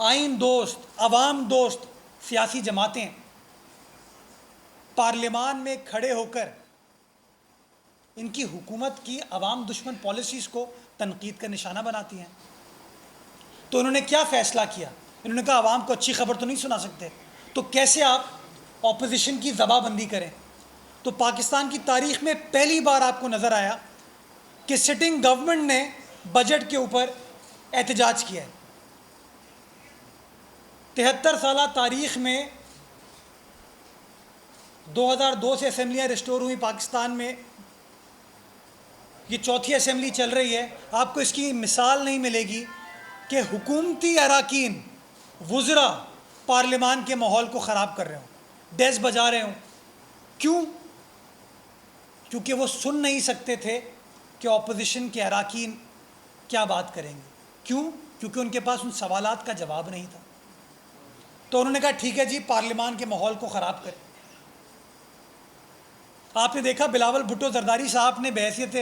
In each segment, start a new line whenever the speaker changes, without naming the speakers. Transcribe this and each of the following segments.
آئین دوست، عوام دوست سیاسی جماعتیں پارلیمان میں کھڑے ہو کر ان کی حکومت کی عوام دشمن پالیسیز کو تنقید کا نشانہ بناتی ہیں. تو انہوں نے کیا فیصلہ کیا؟ انہوں نے کہا عوام کو اچھی خبر تو نہیں سنا سکتے، تو کیسے آپ اپوزیشن کی ذبح بندی کریں؟ تو پاکستان کی تاریخ میں پہلی بار آپ کو نظر آیا کہ سٹنگ گورنمنٹ نے بجٹ کے اوپر احتجاج کیا ہے. 73 سالہ تاریخ میں 2002 سے اسمبلیاں ریسٹور ہوئی پاکستان میں، یہ چوتھی اسمبلی چل رہی ہے. آپ کو اس کی مثال نہیں ملے گی کہ حکومتی اراکین وزراء پارلیمان کے ماحول کو خراب کر رہے ہوں، ڈیسک بجا رہے ہوں. کیوں؟ کیونکہ وہ سن نہیں سکتے تھے کہ اپوزیشن کے اراکین کیا بات کریں گے. کیوں؟ کیونکہ ان کے پاس ان سوالات کا جواب نہیں تھا. تو انہوں نے کہا ٹھیک ہے جی، پارلیمان کے ماحول کو خراب کریں. آپ نے دیکھا بلاول بھٹو زرداری صاحب نے بحیثیت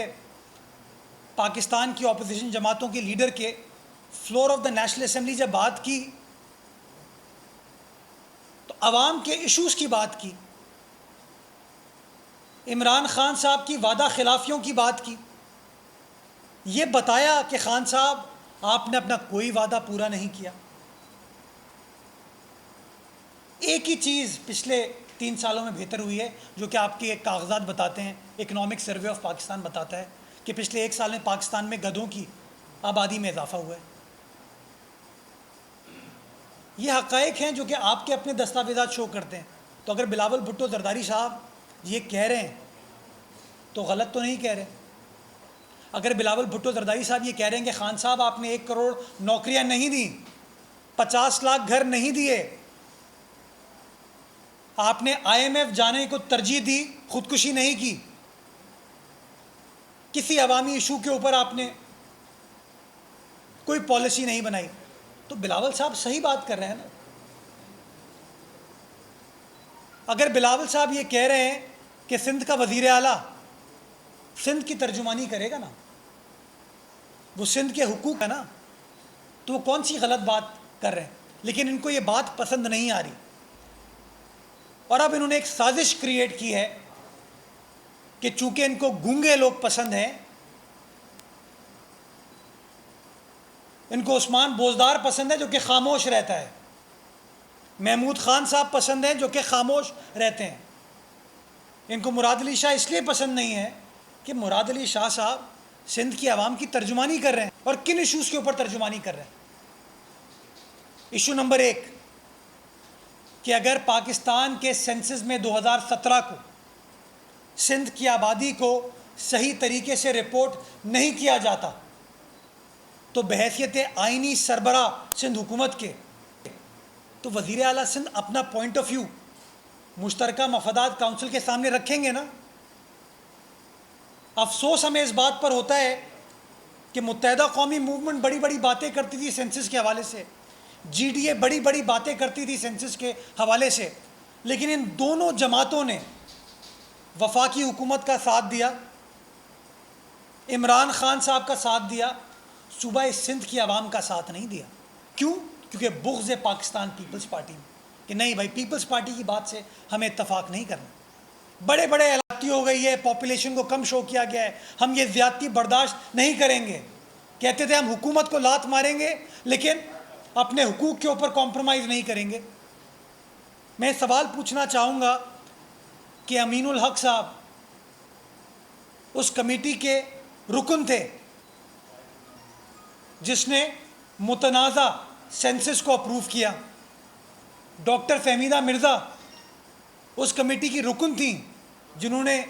پاکستان کی اپوزیشن جماعتوں کے لیڈر کے floor of the National Assembly جب بات کی تو عوام کے ایشوز کی بات کی، عمران خان صاحب کی وعدہ خلافیوں کی بات کی. یہ بتایا کہ خان صاحب آپ نے اپنا کوئی وعدہ پورا نہیں کیا. ایک ہی چیز پچھلے 3 سالوں میں بہتر ہوئی ہے، جو کہ آپ کے کاغذات بتاتے ہیں. اکنامک سروے آف پاکستان بتاتا ہے کہ پچھلے 1 سال میں پاکستان میں گدھوں کی آبادی میں اضافہ ہوا ہے. یہ حقائق ہیں جو کہ آپ کے اپنے دستاویزات شو کرتے ہیں. تو اگر بلاول بھٹو زرداری صاحب یہ کہہ رہے ہیں تو غلط تو نہیں کہہ رہے. اگر بلاول بھٹو زرداری صاحب یہ کہہ رہے ہیں کہ خان صاحب آپ نے 1 کروڑ نوکریاں نہیں دیں، 50 لاکھ گھر نہیں دیے، آپ نے IMF جانے کو ترجیح دی، خودکشی نہیں کی، کسی عوامی ایشو کے اوپر آپ نے کوئی پالیسی نہیں بنائی، تو بلاول صاحب صحیح بات کر رہے ہیں نا. اگر بلاول صاحب یہ کہہ رہے ہیں کہ سندھ کا وزیر اعلیٰ سندھ کی ترجمانی کرے گا نا، وہ سندھ کے حقوق ہے نا، تو وہ کون سی غلط بات کر رہے ہیں. لیکن ان کو یہ بات پسند نہیں آ رہی، اور اب انہوں نے ایک سازش کریٹ کی ہے کہ چونکہ ان کو گونگے لوگ پسند ہیں، ان کو عثمان بوزدار پسند ہے جو کہ خاموش رہتا ہے، محمود خان صاحب پسند ہیں جو کہ خاموش رہتے ہیں، ان کو مراد علی شاہ اس لیے پسند نہیں ہے کہ مراد علی شاہ صاحب سندھ کی عوام کی ترجمانی کر رہے ہیں. اور کن ایشوز کے اوپر ترجمانی کر رہے ہیں؟ ایشو نمبر 1 کہ اگر پاکستان کے سینسز میں 2017 کو سندھ کی آبادی کو صحیح طریقے سے رپورٹ نہیں کیا جاتا تو بحیثیت آئینی سربراہ سندھ حکومت کے تو وزیر اعلیٰ سندھ اپنا پوائنٹ آف ویو مشترکہ مفادات کونسل کے سامنے رکھیں گے نا. افسوس ہمیں اس بات پر ہوتا ہے کہ متحدہ قومی موومنٹ بڑی بڑی باتیں کرتی تھی سینسس کے حوالے سے، GDA بڑی بڑی باتیں کرتی تھی سینسس کے حوالے سے، لیکن ان دونوں جماعتوں نے وفاقی حکومت کا ساتھ دیا، عمران خان صاحب کا ساتھ دیا، صوبہ سندھ کی عوام کا ساتھ نہیں دیا. کیوں؟ کیونکہ بغض پاکستان پیپلز پارٹی میں کہ نہیں بھائی، پیپلز پارٹی کی بات سے ہمیں اتفاق نہیں کرنا. بڑے بڑے زیادتی ہو گئی ہے، پاپولیشن کو کم شو کیا گیا ہے، ہم یہ زیادتی برداشت نہیں کریں گے. کہتے تھے ہم حکومت کو لات ماریں گے لیکن اپنے حقوق کے اوپر کمپرومائز نہیں کریں گے. میں سوال پوچھنا چاہوں گا کہ امین الحق صاحب اس کمیٹی کے رکن تھے جس نے متنازع سینسس کو اپروو کیا، ڈاکٹر فہمیدہ مرزا اس کمیٹی کی رکن تھیں جنہوں نے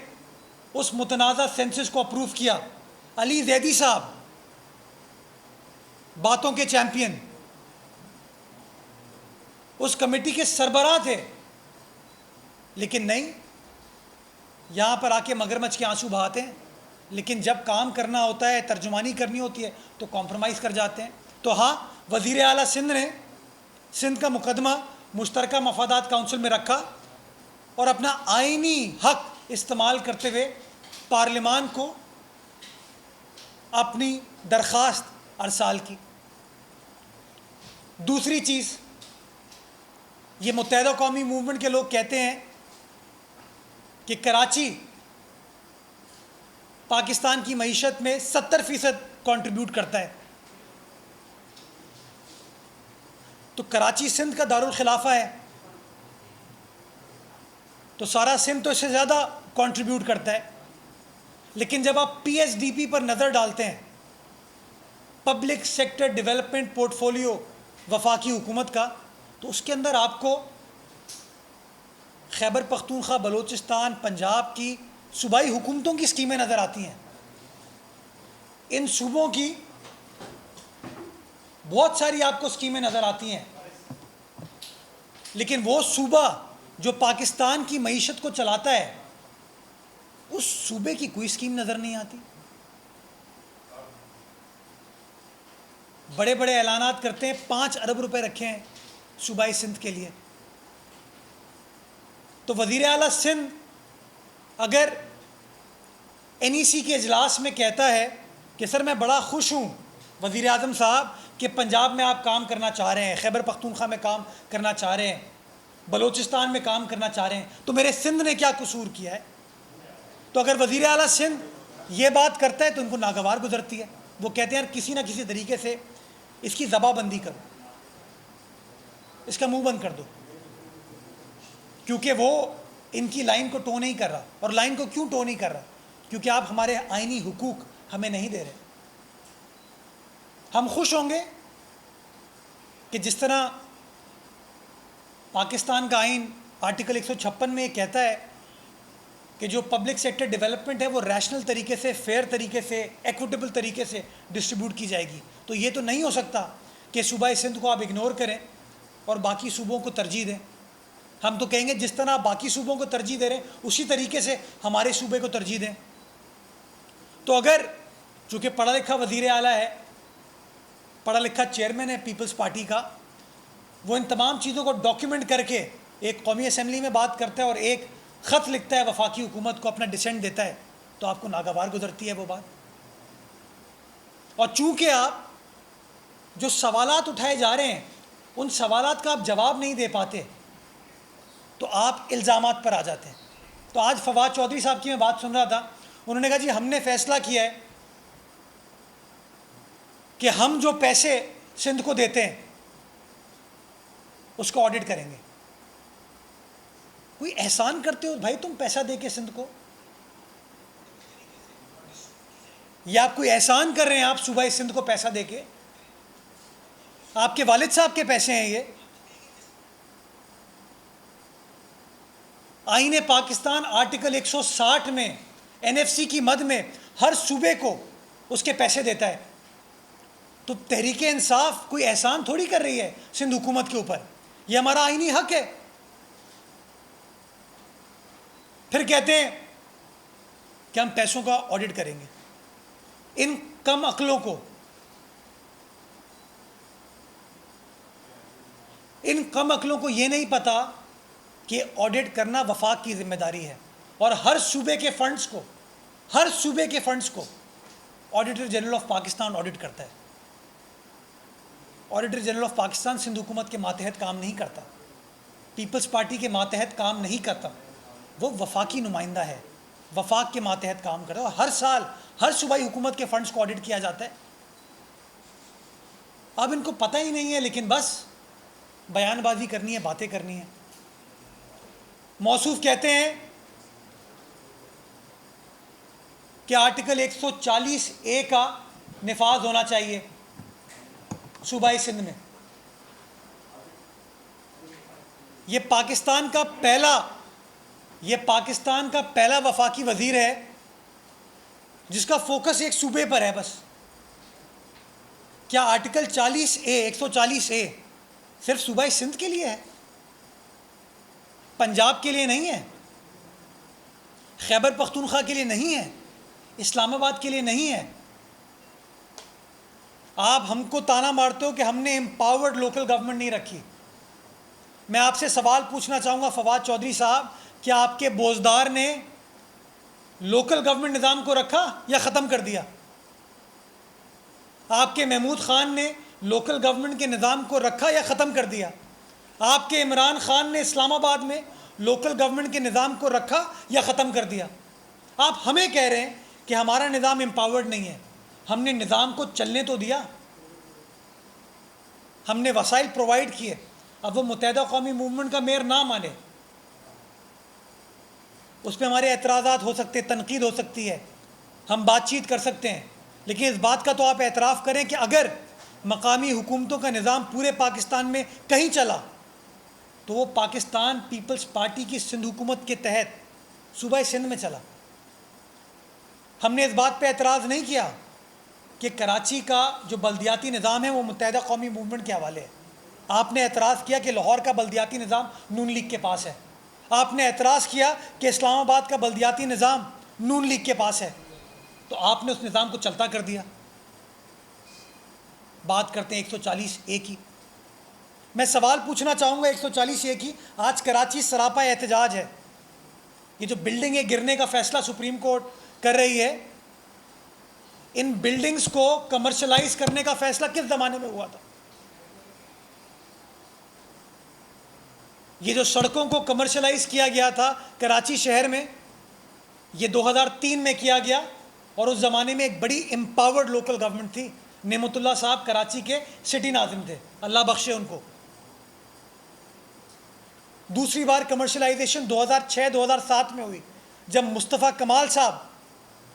اس متنازع سینسس کو اپروو کیا، علی زیدی صاحب باتوں کے چیمپئن اس کمیٹی کے سربراہ تھے. لیکن نہیں، یہاں پر آ کے مگرمچھ کے آنسو بہاتے ہیں، لیکن جب کام کرنا ہوتا ہے، ترجمانی کرنی ہوتی ہے تو کمپرومائز کر جاتے ہیں. تو ہاں، وزیر اعلیٰ سندھ نے سندھ کا مقدمہ مشترکہ مفادات کونسل میں رکھا اور اپنا آئینی حق استعمال کرتے ہوئے پارلیمان کو اپنی درخواست ارسال کی. دوسری چیز، یہ متحدہ قومی موومنٹ کے لوگ کہتے ہیں کہ کراچی پاکستان کی معیشت میں 70% کنٹریبیوٹ کرتا ہے، تو کراچی سندھ کا دارالخلافہ ہے، تو سارا سندھ تو اس سے زیادہ کنٹریبیوٹ کرتا ہے. لیکن جب آپ پی ایس ڈی پی پر نظر ڈالتے ہیں، public sector development port folio وفاقی حکومت کا، تو اس کے اندر آپ کو خیبر پختونخوا، بلوچستان، پنجاب کی صوبائی حکومتوں کی اسکیمیں نظر آتی ہیں. ان صوبوں کی بہت ساری آپ کو اسکیمیں نظر آتی ہیں، لیکن وہ صوبہ جو پاکستان کی معیشت کو چلاتا ہے، اس صوبے کی کوئی اسکیم نظر نہیں آتی. بڑے بڑے اعلانات کرتے ہیں، 5 ارب روپے رکھے ہیں صوبائی سندھ کے لیے. تو وزیر اعلیٰ سندھ اگر این ای سی کے اجلاس میں کہتا ہے کہ سر میں بڑا خوش ہوں وزیر اعظم صاحب کہ پنجاب میں آپ کام کرنا چاہ رہے ہیں، خیبر پختونخوا میں کام کرنا چاہ رہے ہیں، بلوچستان میں کام کرنا چاہ رہے ہیں، تو میرے سندھ نے کیا قصور کیا ہے؟ تو اگر وزیر اعلیٰ سندھ یہ بات کرتا ہے تو ان کو ناگوار گزرتی ہے. وہ کہتے ہیں کسی نہ کسی طریقے سے اس کی زباں بندی کرو، اس کا منہ بند کر دو، کیونکہ وہ ان کی لائن کو ٹو نہیں کر رہا. اور لائن کو کیوں ٹو نہیں کر رہا؟ کیونکہ آپ ہمارے آئینی حقوق ہمیں نہیں دے رہے. ہم خوش ہوں گے کہ جس طرح پاکستان کا آئین آرٹیکل 156 میں یہ کہتا ہے کہ جو پبلک سیکٹر ڈیولپمنٹ ہے وہ ریشنل طریقے سے، فیئر طریقے سے، ایکوٹیبل طریقے سے ڈسٹریبیوٹ کی جائے گی. تو یہ تو نہیں ہو سکتا کہ صوبہ سندھ کو آپ اگنور کریں اور باقی صوبوں کو ترجیح دیں. ہم تو کہیں گے جس طرح آپ باقی صوبوں کو ترجیح دے رہے ہیں اسی طریقے سے ہمارے صوبے کو ترجیح دیں. تو اگر چونکہ پڑھا لکھا وزیر اعلیٰ ہے، پڑھا لکھا چیئرمین ہے پیپلز پارٹی کا، وہ ان تمام چیزوں کو ڈاکیومنٹ کر کے ایک قومی اسمبلی میں بات کرتا ہے اور ایک خط لکھتا ہے وفاقی حکومت کو، اپنا ڈسینٹ دیتا ہے، تو آپ کو ناگوار گزرتی ہے وہ بات. اور چونکہ آپ جو سوالات اٹھائے جا رہے ہیں ان سوالات کا آپ جواب نہیں دے پاتے تو آپ الزامات پر آ جاتے ہیں. تو آج فواد چودھری صاحب کی میں بات سن رہا تھا، انہوں نے کہا جی ہم نے فیصلہ کیا ہے کہ ہم جو پیسے سندھ کو دیتے ہیں اس کو آڈٹ کریں گے. کوئی احسان کرتے ہو بھائی تم پیسہ دے کے سندھ کو، یا آپ کوئی احسان کر رہے ہیں آپ صوبہ سندھ کو پیسہ دے کے؟ آپ کے والد صاحب کے پیسے ہیں یہ. آئین پاکستان آرٹیکل 160 میں این ایف سی کی مد میں ہر صوبے کو اس کے پیسے دیتا ہے. تو تحریک انصاف کوئی احسان تھوڑی کر رہی ہے سندھ حکومت کے اوپر، یہ ہمارا آئینی حق ہے. پھر کہتے ہیں کہ ہم پیسوں کا آڈٹ کریں گے. ان کم عقلوں کو یہ نہیں پتا کہ آڈٹ کرنا وفاق کی ذمہ داری ہے، اور ہر صوبے کے فنڈز کو auditor general of Pakistan audit کرتا ہے. Auditor general of Pakistan Sindh حکومت کے ماتحت کام نہیں کرتا، پیپلز پارٹی کے ماتحت کام نہیں کرتا، وہ وفاقی نمائندہ ہے، وفاق کے ماتحت کام کرتا ہے. اور ہر سال ہر صوبائی حکومت کے فنڈز کو آڈٹ کیا جاتا ہے. اب ان کو پتہ ہی نہیں ہے، لیکن بس بیان بازی کرنی ہے، باتیں کرنی ہیں. موصوف کہتے ہیں کہ آرٹیکل 140A کا نفاذ ہونا چاہیے صوبائی سندھ میں. یہ پاکستان کا پہلا وفاقی وزیر ہے جس کا فوکس ایک صوبے پر ہے بس. کیا آرٹیکل 140A صرف صوبائی سندھ کے لیے ہے؟ پنجاب کے لیے نہیں ہے، خیبر پختونخوا کے لیے نہیں ہے، اسلام آباد کے لیے نہیں ہے. آپ ہم کو تانا مارتے ہو کہ ہم نے امپاورڈ لوکل گورنمنٹ نہیں رکھی. میں آپ سے سوال پوچھنا چاہوں گا فواد چودھری صاحب، کیا آپ کے بوزدار نے لوکل گورنمنٹ نظام کو رکھا یا ختم کر دیا؟ آپ کے محمود خان نے لوکل گورنمنٹ کے نظام کو رکھا یا ختم کر دیا؟ آپ کے عمران خان نے اسلام آباد میں لوکل گورنمنٹ کے نظام کو رکھا یا ختم کر دیا؟ آپ ہمیں کہہ رہے ہیں کہ ہمارا نظام امپاورڈ نہیں ہے. ہم نے نظام کو چلنے تو دیا, ہم نے وسائل پرووائڈ کیے. اب وہ متحدہ قومی موومنٹ کا میئر نہ مانے, اس پہ ہمارے اعتراضات ہو سکتے, تنقید ہو سکتی ہے, ہم بات چیت کر سکتے ہیں, لیکن اس بات کا تو آپ اعتراف کریں کہ اگر مقامی حکومتوں کا نظام پورے پاکستان میں کہیں چلا تو وہ پاکستان پیپلز پارٹی کی سندھ حکومت کے تحت صوبہ سندھ میں چلا. ہم نے اس بات پہ اعتراض نہیں کیا کہ کراچی کا جو بلدیاتی نظام ہے وہ متحدہ قومی موومنٹ کے حوالے ہے. آپ نے اعتراض کیا کہ لاہور کا بلدیاتی نظام نون لیگ کے پاس ہے. آپ نے اعتراض کیا کہ اسلام آباد کا بلدیاتی نظام نون لیگ کے پاس ہے. تو آپ نے اس نظام کو چلتا کر دیا. بات کرتے ہیں 140A کی. میں سوال پوچھنا چاہوں گا 140A کی. آج کراچی سراپا احتجاج ہے. یہ جو بلڈنگیں گرنے کا فیصلہ سپریم کورٹ کر رہی ہے, ان بلڈنگز کو کمرشلائز کرنے کا فیصلہ کس زمانے میں ہوا تھا؟ یہ جو سڑکوں کو کمرشلائز کیا گیا تھا کراچی شہر میں, یہ 2003 میں کیا گیا, اور اس زمانے میں ایک بڑی امپاورڈ لوکل گورنمنٹ تھی. نعمت اللہ صاحب کراچی کے سٹی ناظم تھے, اللہ بخشے ان کو. دوسری بار کمرشلائزیشن 2006-2007 میں ہوئی, جب مصطفیٰ کمال صاحب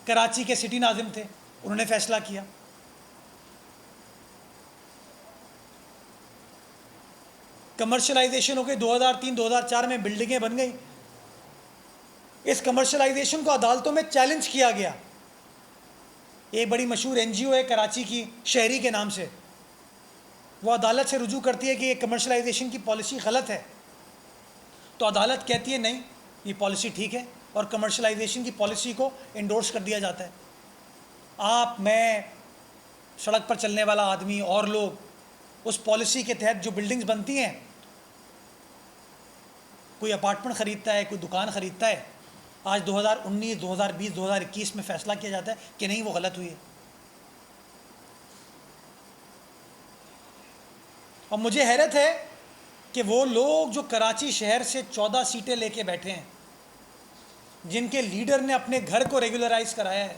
کراچی کے سٹی ناظم تھے, انہوں نے فیصلہ کیا. کمرشلائزیشن ہو گئی 2003-2004 میں, بلڈنگیں بن گئی. اس کمرشلائزیشن کو عدالتوں میں چیلنج کیا گیا. ایک بڑی مشہور NGO ہے کراچی کی, شہری کے نام سے, وہ عدالت سے رجوع کرتی ہے کہ یہ کمرشلائزیشن کی پالیسی غلط ہے. تو عدالت کہتی ہے نہیں, یہ پالیسی ٹھیک ہے, اور کمرشلائزیشن کی پالیسی کو انڈورس کر دیا جاتا ہے. آپ, میں, سڑک پر چلنے والا آدمی اور لوگ اس پالیسی کے تحت جو بلڈنگز بنتی ہیں, کوئی اپارٹمنٹ خریدتا ہے, کوئی دکان خریدتا ہے, آج 2019, 2020, 2021 میں فیصلہ کیا جاتا ہے کہ نہیں وہ غلط ہوئی ہے. اور مجھے حیرت ہے کہ وہ لوگ جو کراچی شہر سے 14 سیٹیں لے کے بیٹھے ہیں, جن کے لیڈر نے اپنے گھر کو ریگولرائز کرایا ہے,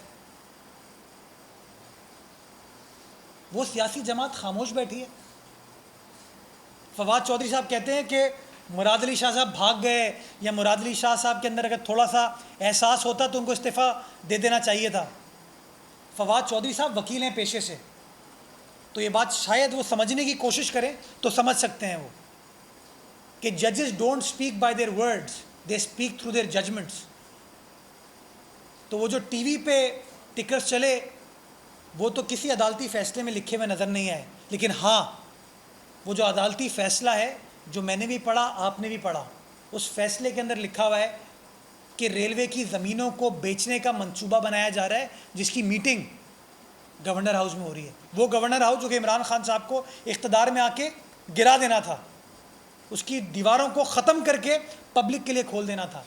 وہ سیاسی جماعت خاموش بیٹھی ہے. فواد چودھری صاحب کہتے ہیں کہ مراد علی شاہ صاحب بھاگ گئے, یا مراد علی شاہ صاحب کے اندر اگر تھوڑا سا احساس ہوتا تو ان کو استعفیٰ دے دینا چاہیے تھا. فواد چودھری صاحب وکیل ہیں پیشے سے, تو یہ بات شاید وہ سمجھنے کی کوشش کریں تو سمجھ سکتے ہیں وہ کہ ججز don't speak by their words, they speak through their judgements. تو وہ جو ٹی وی پہ ٹکرز چلے وہ تو کسی عدالتی فیصلے میں لکھے ہوئے نظر نہیں آئے, لیکن ہاں وہ جو عدالتی فیصلہ ہے جو میں نے بھی پڑھا, آپ نے بھی پڑھا, اس فیصلے کے اندر لکھا ہوا ہے کہ ریلوے کی زمینوں کو بیچنے کا منصوبہ بنایا جا رہا ہے, جس کی میٹنگ گورنر ہاؤس میں ہو رہی ہے. وہ گورنر ہاؤس جو کہ عمران خان صاحب کو اقتدار میں آ کے گرا دینا تھا, اس کی دیواروں کو ختم کر کے پبلک کے لیے کھول دینا تھا.